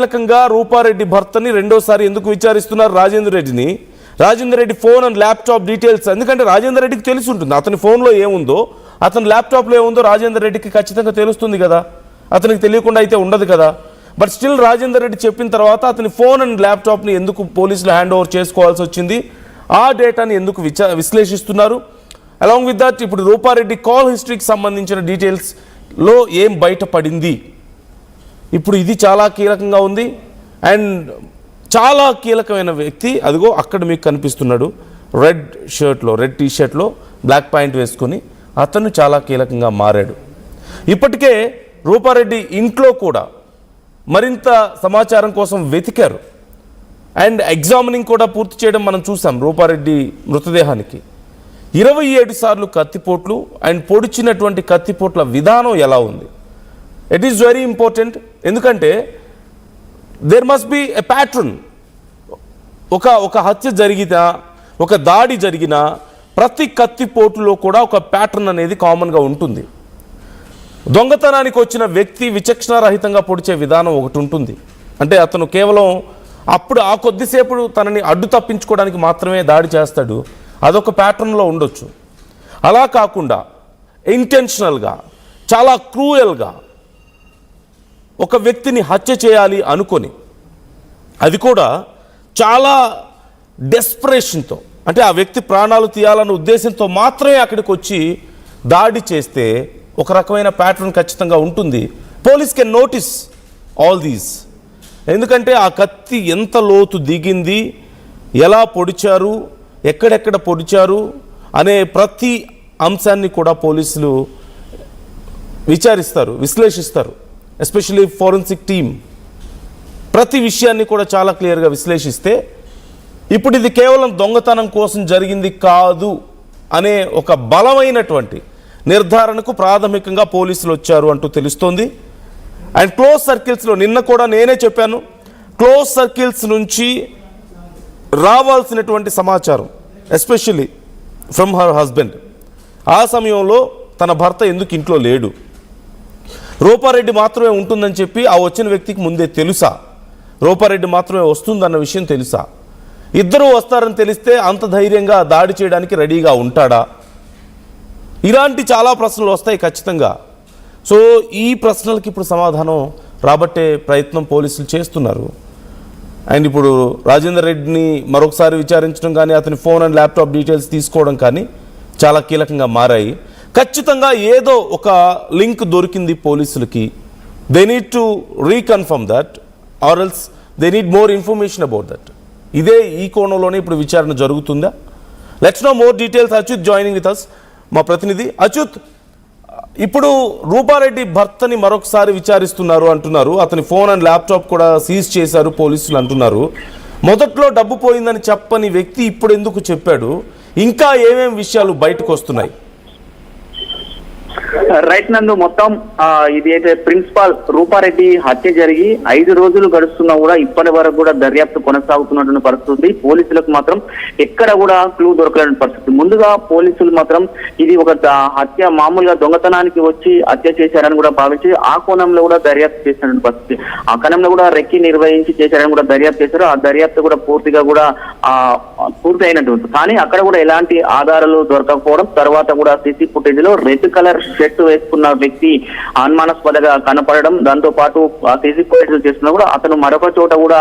కీలకంగా రూపారెడ్డి భర్తని రెండోసారి ఎందుకు విచారిస్తున్నారు రాజేందర్ రెడ్డిని? Rajender Reddy phone and laptop details, ఎందుకంటే రాజేందర్ రెడ్డికి తెలిసి ఉంటుంది అతని ఫోన్లో ఏముందో, అతని ల్యాప్టాప్లో ఏముందో రాజేందర్ రెడ్డికి ఖచ్చితంగా తెలుస్తుంది కదా, అతనికి తెలియకుండా అయితే ఉండదు కదా. బట్ స్టిల్ రాజేందర్ రెడ్డి చెప్పిన తర్వాత అతని ఫోన్ అండ్ ల్యాప్టాప్ని ఎందుకు పోలీసులు హ్యాండ్ ఓవర్ చేసుకోవాల్సి వచ్చింది, ఆ డేటాని ఎందుకు విశ్లేషిస్తున్నారు? అలాంగ్ విత్ దట్ ఇప్పుడు రూపారెడ్డి కాల్ హిస్టరీకి సంబంధించిన డీటెయిల్స్లో ఏం బయటపడింది, ఇప్పుడు ఇది చాలా కీలకంగా ఉంది. అండ్ చాలా కీలకమైన వ్యక్తి అదిగో అక్కడ మీకు కనిపిస్తున్నాడు, రెడ్ షర్ట్లో, రెడ్ టీ షర్ట్లో బ్లాక్ ప్యాంట్ వేసుకొని, అతను చాలా కీలకంగా మారాడు. ఇప్పటికే రూపారెడ్డి ఇంట్లో కూడా మరింత సమాచారం కోసం వెతికారు అండ్ ఎగ్జామినింగ్ కూడా పూర్తి చేయడం మనం చూసాం. రూపారెడ్డి మృతదేహానికి 27 సార్లు కత్తిపోట్లు అండ్ పొడిచినటువంటి కత్తిపోట్ల విధానం ఎలా ఉంది, ఇట్ ఈస్ వెరీ ఇంపార్టెంట్. ఎందుకంటే there must be a pattern. ఒక హత్య జరిగినా, ఒక దాడి జరిగినా ప్రతి కత్తిపోటులో కూడా ఒక ప్యాటర్న్ అనేది కామన్గా ఉంటుంది. దొంగతనానికి వచ్చిన వ్యక్తి విచక్షణారహితంగా పొడిచే విధానం ఒకటి ఉంటుంది. అంటే అతను కేవలం అప్పుడు ఆ కొద్దిసేపు తనని అడ్డు తప్పించుకోవడానికి మాత్రమే దాడి చేస్తాడు, అదొక ప్యాటర్న్లో ఉండొచ్చు. అలా కాకుండా ఇంటెన్షనల్గా, చాలా క్రూయల్గా ఒక వ్యక్తిని హత్య చేయాలి అనుకొని, అది కూడా చాలా డెస్పరేషన్తో, అంటే ఆ వ్యక్తి ప్రాణాలు తీయాలన్న ఉద్దేశంతో మాత్రమే అక్కడికి వచ్చి దాడి చేస్తే ఒక రకమైన ప్యాటర్న్ ఖచ్చితంగా ఉంటుంది. Police can notice all these. ఎందుకంటే ఆ కత్తి ఎంత లోతు దిగింది, ఎలా పొడిచారు, ఎక్కడెక్కడ పొడిచారు అనే ప్రతి అంశాన్ని కూడా పోలీసులు విచారిస్తారు, విశ్లేషిస్తారు. ఎస్పెషల్లీ ఫోరెన్సిక్ టీమ్ ప్రతి విషయాన్ని కూడా చాలా క్లియర్గా విశ్లేషిస్తే ఇప్పుడు ఇది కేవలం దొంగతనం కోసం జరిగింది కాదు అనే ఒక బలమైనటువంటి నిర్ధారణకు ప్రాథమికంగా పోలీసులు వచ్చారు అంటూ తెలుస్తోంది. అండ్ క్లోజ్ సర్కిల్స్లో, నిన్న కూడా నేనే చెప్పాను, క్లోజ్ సర్కిల్స్ నుంచి రావాల్సినటువంటి సమాచారం, ఎస్పెషల్లీ ఫ్రమ్ హర్ హస్బెండ్, ఆ సమయంలో తన భర్త ఎందుకు ఇంట్లో లేడు, రూపారెడ్డి మాత్రమే ఉంటుందని చెప్పి ఆ వచ్చిన వ్యక్తికి ముందే తెలుసా, రూపారెడ్డి మాత్రమే వస్తుందన్న విషయం తెలుసా, ఇద్దరూ వస్తారని తెలిస్తే అంత ధైర్యంగా దాడి చేయడానికి రెడీగా ఉంటాడా, ఇలాంటి చాలా ప్రశ్నలు వస్తాయి ఖచ్చితంగా. సో ఈ ప్రశ్నలకి ఇప్పుడు సమాధానం రాబట్టే ప్రయత్నం పోలీసులు చేస్తున్నారు. అండ్ ఇప్పుడు రాజేందర్ రెడ్డిని మరొకసారి విచారించడం కానీ, అతని ఫోన్ అండ్ ల్యాప్టాప్ డీటెయిల్స్ తీసుకోవడం కానీ చాలా కీలకంగా మారాయి. ఖచ్చితంగా ఏదో ఒక లింక్ దొరికింది పోలీసులకి. They need to reconfirm that or else they need more information about that. ఇదే ఈ కోణంలోనే ఇప్పుడు విచారణ జరుగుతుందా? Let's know more details. Achyut joining with us, మా ప్రతినిధి. అచ్యుత్, ఇప్పుడు రూపారెడ్డి భర్తని మరొకసారి విచారిస్తున్నారు అంటున్నారు, అతని ఫోన్ అండ్ ల్యాప్టాప్ కూడా సీజ్ చేశారు పోలీసులు అంటున్నారు. మొదట్లో డబ్బు పోయిందని చెప్పని వ్యక్తి ఇప్పుడు ఎందుకు చెప్పాడు? ఇంకా ఏమేమి విషయాలు బయటకు వస్తున్నాయి? రైట్ నందు, మొత్తం ఇది అయితే ప్రిన్సిపాల్ రూపారెడ్డి హత్య జరిగి 5 రోజులు గడుస్తున్నా కూడా ఇప్పటి వరకు కూడా దర్యాప్తు కొనసాగుతున్నటువంటి పరిస్థితి. పోలీసులకు మాత్రం ఎక్కడ కూడా క్లూ దొరకలేని పరిస్థితి. ముందుగా పోలీసులు మాత్రం ఇది ఒక హత్య, మామూలుగా దొంగతనానికి వచ్చి హత్య చేశారని కూడా భావించి ఆ కోణంలో కూడా దర్యాప్తు చేసినటువంటి పరిస్థితి. ఆ కోణంలో కూడా రెక్కి నిర్వహించి చేశారని కూడా దర్యాప్తు చేశారు. ఆ దర్యాప్తు కూడా పూర్తిగా కూడా పూర్తి అయినటువంటి, కానీ అక్కడ కూడా ఎలాంటి ఆధారాలు దొరకకపోవడం, తర్వాత కూడా సీసీ ఫుటేజ్ లో రెడ్ కలర్ షర్ట్ వేసుకున్న వ్యక్తి అనుమానాస్పదంగా కనపడడం, దాంతో పాటు సీసీ ఫుటేజ్ చేస్తున్నా కూడా అతను మరొక చోట కూడా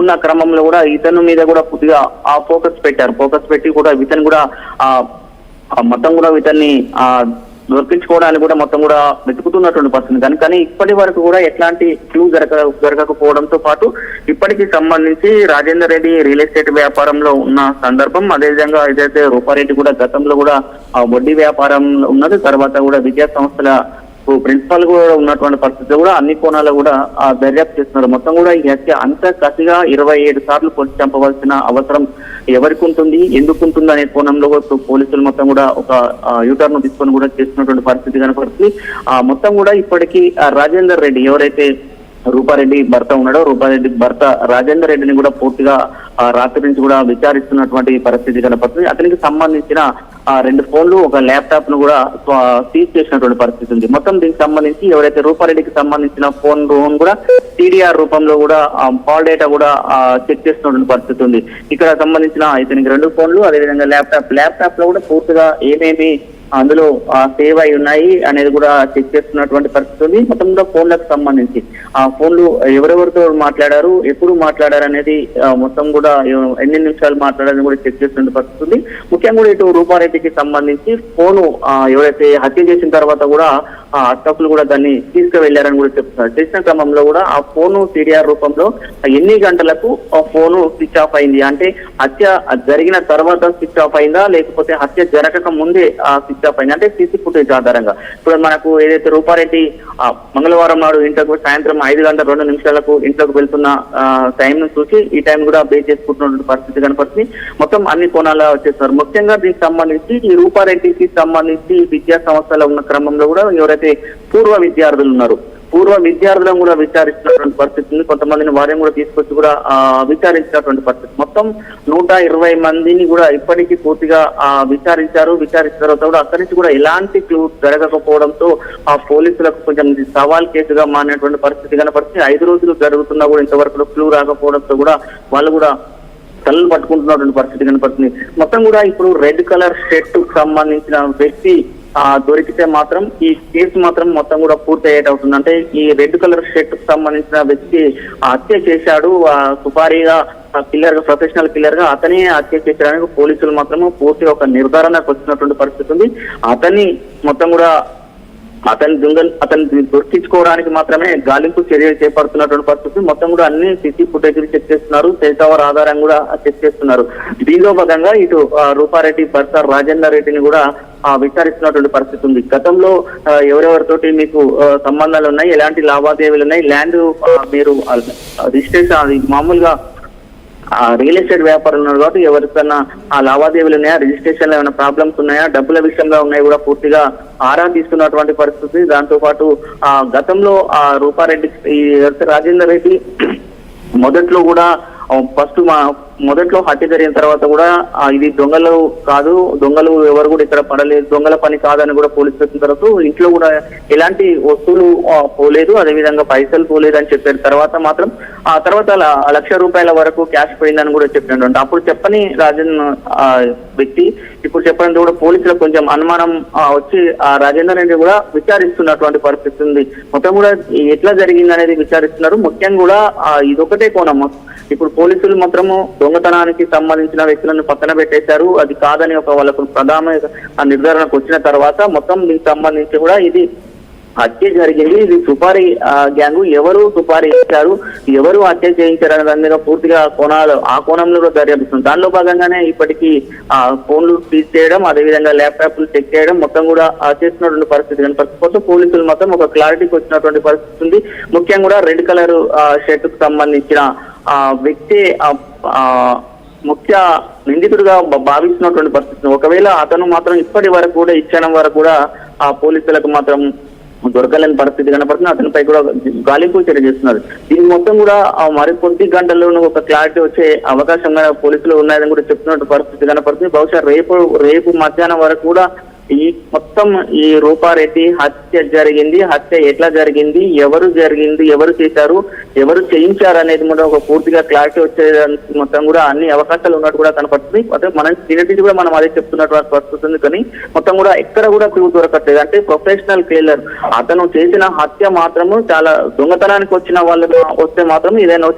ఉన్న క్రమంలో కూడా ఇతను మీద కూడా పూర్తిగా ఫోకస్ పెట్టారు. ఫోకస్ పెట్టి కూడా ఇతను కూడా మొత్తం కూడా ఇతన్ని దొరికించుకోవడానికి కూడా మొత్తం కూడా వెతుకుతున్నటువంటి పరిస్థితి. కానీ ఇప్పటి వరకు కూడా ఎట్లాంటి క్లూ జరగకపోవడంతో పాటు ఇప్పటికి సంబంధించి రాజేందర్ రెడ్డి రియల్ ఎస్టేట్ వ్యాపారంలో ఉన్న సందర్భం, అదేవిధంగా ఏదైతే రూపారెడ్డి కూడా గతంలో కూడా వడ్డీ వ్యాపారంలో ఉన్నది, తర్వాత కూడా విద్యా సంస్థల ప్రిన్సిపల్ కూడా ఉన్నటువంటి పరిస్థితి కూడా అన్ని కోణాలు కూడా దర్యాప్తు చేస్తున్నారు. మొత్తం కూడా ఈ హత్య అంత కసిగా 27 సార్లు పొడిచి చంపవలసిన అవసరం ఎవరికి ఉంటుంది, ఎందుకు ఉంటుంది అనే కోణంలో పోలీసులు మొత్తం కూడా ఒక యూటర్న్ తీసుకొని కూడా చేస్తున్నటువంటి పరిస్థితి కనపడుతుంది. మొత్తం కూడా ఇప్పటికీ రాజేందర్ రెడ్డి ఎవరైతే రూపారెడ్డి భర్త ఉన్నాడో, రూపారెడ్డి భర్త రాజేందర్ రెడ్డిని కూడా పూర్తిగా రాత్రి నుంచి కూడా విచారిస్తున్నటువంటి పరిస్థితి కనపడుతుంది. అతనికి సంబంధించిన 2 ఫోన్లు, ఒక ల్యాప్టాప్ ను కూడా సీజ్ చేసినటువంటి పరిస్థితి ఉంది. మొత్తం దీనికి సంబంధించి ఎవరైతే రూపారెడ్డికి సంబంధించిన ఫోన్ కూడా టీడీఆర్ రూపంలో కూడా కాల్ డేటా కూడా చెక్ చేస్తున్నటువంటి పరిస్థితి ఉంది. ఇక్కడ సంబంధించిన ఇతనికి 2 ఫోన్లు, అదేవిధంగా ల్యాప్టాప్ లో కూడా పూర్తిగా ఏమేమి అందులో సేవ్ అయి ఉన్నాయి అనేది కూడా చెక్ చేస్తున్నటువంటి పరిస్థితి ఉంది. మొత్తం కూడా ఫోన్లకు సంబంధించి ఆ ఫోన్లు ఎవరెవరితో మాట్లాడారు, ఎప్పుడు మాట్లాడారు అనేది మొత్తం కూడా ఎన్ని నిమిషాలు మాట్లాడారని కూడా చెక్ చేస్తున్న పరిస్థితి ఉంది. ముఖ్యంగా కూడా ఇటు రూపారెడ్డికి సంబంధించి ఫోను ఎవరైతే హత్య చేసిన తర్వాత కూడా అర్చకులు కూడా దాన్ని తీసుకువెళ్లారని కూడా చెప్తున్నారు. చేసిన క్రమంలో కూడా ఆ ఫోను టీడీఆర్ రూపంలో ఎన్ని గంటలకు ఆ ఫోను స్విచ్ ఆఫ్ అయింది, అంటే హత్య జరిగిన తర్వాత స్విచ్ ఆఫ్ అయిందా, లేకపోతే హత్య జరగక ముందే స్విచ్ ఆఫ్ అయింది, అంటే సీసీ ఫుటేజ్ ఆధారంగా. ఇప్పుడు మనకు ఏదైతే రూపారెడ్డి మంగళవారం నాడు ఇంట్లోకి సాయంత్రం 5:02 ఇంట్లోకి వెళ్తున్న టైం ను చూసి ఈ టైం కూడా బేస్ చేసుకుంటున్న పరిస్థితి కనపడుతుంది. మొత్తం అన్ని కోణాల్లో వచ్చేస్తున్నారు. ముఖ్యంగా దీనికి సంబంధించి ఈ రూపారెడ్డికి సంబంధించి విద్యా సంస్థలో ఉన్న క్రమంలో కూడా ఎవరైతే పూర్వ విద్యార్థులు ఉన్నారు, పూర్వ విద్యార్థులను కూడా విచారిస్తున్నటువంటి పరిస్థితి ఉంది. కొంతమందిని వారిని కూడా తీసుకొచ్చి కూడా విచారించినటువంటి పరిస్థితి. మొత్తం 120 మందిని కూడా ఇప్పటికీ పూర్తిగా విచారించారు. విచారించిన తర్వాత కూడా అక్కడి నుంచి కూడా ఎలాంటి క్లూ జరగకపోవడంతో ఆ పోలీసులకు కొంచెం సవాల్ కేసుగా మారినటువంటి పరిస్థితి కనపడుతుంది. 5 రోజులు జరుగుతున్నా కూడా ఇంతవరకు క్లూ రాకపోవడంతో కూడా వాళ్ళు కూడా కళ్ళు పట్టుకుంటున్నటువంటి పరిస్థితి కనపడుతుంది. మొత్తం కూడా ఇప్పుడు రెడ్ కలర్ షర్ట్ కు సంబంధించిన వ్యక్తి దొరికితే మాత్రం ఈ కేసు మాత్రం మొత్తం కూడా పూర్తి అయ్యేట అవుతుంది. అంటే ఈ రెడ్ కలర్ షర్ట్ కు సంబంధించిన వ్యక్తి హత్య చేశాడు, సుపారీగా కిల్లర్ గా, ప్రొఫెషనల్ కిల్లర్ గా అతనే హత్య చేశాడని పోలీసులు మాత్రం పూర్తిగా ఒక నిర్ధారణకు వచ్చినటువంటి పరిస్థితి ఉంది. అతన్ని మొత్తం కూడా అతన్ని దొరికించుకోవడానికి మాత్రమే గాలింపు చర్యలు చేపడుతున్నటువంటి పరిస్థితి. మొత్తం కూడా అన్ని సీసీ ఫుటేజ్ చెక్ చేస్తున్నారు, సెల్ టవర్ ఆధారం కూడా చెక్ చేస్తున్నారు. దీనిలో భాగంగా ఇటు రూపారెడ్డి భర్త రాజేందర్ రెడ్డిని కూడా విచారిస్తున్నటువంటి పరిస్థితి ఉంది. గతంలో ఎవరెవరితోటి మీకు సంబంధాలు ఉన్నాయి, ఎలాంటి లావాదేవీలు ఉన్నాయి, ల్యాండ్ మీరు రిజిస్ట్రేషన్ అది మామూలుగా రియల్ ఎస్టేట్ వ్యాపారం ఉన్నారు కాబట్టి ఎవరికన్నా ఆ లావాదేవీలు ఉన్నాయా, రిజిస్ట్రేషన్ లో ఏమైనా ప్రాబ్లమ్స్ ఉన్నాయా, డబ్బుల విషయంలో ఉన్నాయి కూడా పూర్తిగా ఆరా తీస్తున్నటువంటి పరిస్థితి. దాంతో పాటు గతంలో రూపారెడ్డి ఈ రాజేందర్ రెడ్డి మొదట్లో కూడా మొదట్లో హత్య జరిగిన తర్వాత కూడా ఇది దొంగలు కాదు, దొంగలు ఎవరు కూడా ఇక్కడ పడలేదు, దొంగల పని కాదని కూడా పోలీసులు వచ్చిన తర్వాత ఇంట్లో కూడా ఎలాంటి వస్తువులు పోలేదు, అదేవిధంగా పైసలు పోలేదు అని చెప్పారు. తర్వాత మాత్రం ఆ తర్వాత ₹1,00,000 వరకు క్యాష్ పోయిందని కూడా చెప్పినట్టు. అప్పుడు చెప్పని వ్యక్తి ఇప్పుడు చెప్పడానికి కూడా పోలీసులకు కొంచెం అనుమానం వచ్చి రాజేందర్ రెడ్డి కూడా విచారిస్తున్నటువంటి పరిస్థితి ఉంది. మొత్తం కూడా ఎట్లా జరిగింది అనేది విచారిస్తున్నారు. ముఖ్యంగా కూడా ఇదొకటే కోణం. ఇప్పుడు పోలీసులు మాత్రము దొంగతనానికి సంబంధించిన వ్యక్తులను పక్కన పెట్టేశారు, అది కాదని వాళ్ళకు ప్రధాన నిర్ధారణకు వచ్చిన తర్వాత మొత్తం దీనికి సంబంధించి కూడా ఇది హత్య జరిగింది, ఇది సుపారీ గ్యాంగ్, ఎవరు సుపారీ ఇచ్చారు, ఎవరు హత్య చేయించారు అనే దాని మీద పూర్తిగా ఆ కోణంలో కూడా దర్యాప్తుంది. దానిలో భాగంగానే ఇప్పటికీ ఫోన్లు సీజ్ చేయడం, అదేవిధంగా ల్యాప్టాప్లు చెక్ చేయడం మొత్తం కూడా చేస్తున్నటువంటి పరిస్థితి కనపడుతుంది. పోలీసులు మాత్రం ఒక క్లారిటీకి వచ్చినటువంటి పరిస్థితి ఉంది. ముఖ్యంగా కూడా రెడ్ కలర్ షర్ట్ కు సంబంధించిన వ్యక్తి ముఖ్య నిందితుడిగా భావిస్తున్నటువంటి పరిస్థితి. ఒకవేళ అతను మాత్రం ఇప్పటి వరకు కూడా ఇచ్చడం వరకు కూడా పోలీసులకు మాత్రం దొరకలేని పరిస్థితి కనపడుతుంది. అతనిపై కూడా గాలింపు చర్య చేస్తున్నారు. దీనికి మొత్తం కూడా మరికొద్ది గంటల్లోనూ ఒక క్లారిటీ వచ్చే అవకాశంగా పోలీసులు ఉన్నాయని కూడా చెప్తున్నట్టు పరిస్థితి కనపడుతుంది. బహుశా రేపు మధ్యాహ్నం వరకు కూడా ఈ రూపారెడ్డి హత్య జరిగింది, హత్య ఎట్లా జరిగింది, ఎవరు చేశారు, ఎవరు చేయించారు అనేది కూడా ఒక పూర్తిగా క్లారిటీ వచ్చేదానికి మొత్తం కూడా అన్ని అవకాశాలు ఉన్నట్టు కూడా కనపడుతుంది. అదే మనం తినటి కూడా మనం అదే చెప్తున్నటువంటి పరిస్థితి ఉంది. కానీ మొత్తం కూడా ఎక్కడ కూడా క్లూ దొరకట్లేదు. అంటే ప్రొఫెషనల్ కిల్లర్ అతను చేసిన హత్య మాత్రము చాలా దొంగతనానికి వచ్చిన వాళ్ళు వస్తే మాత్రం ఏదైనా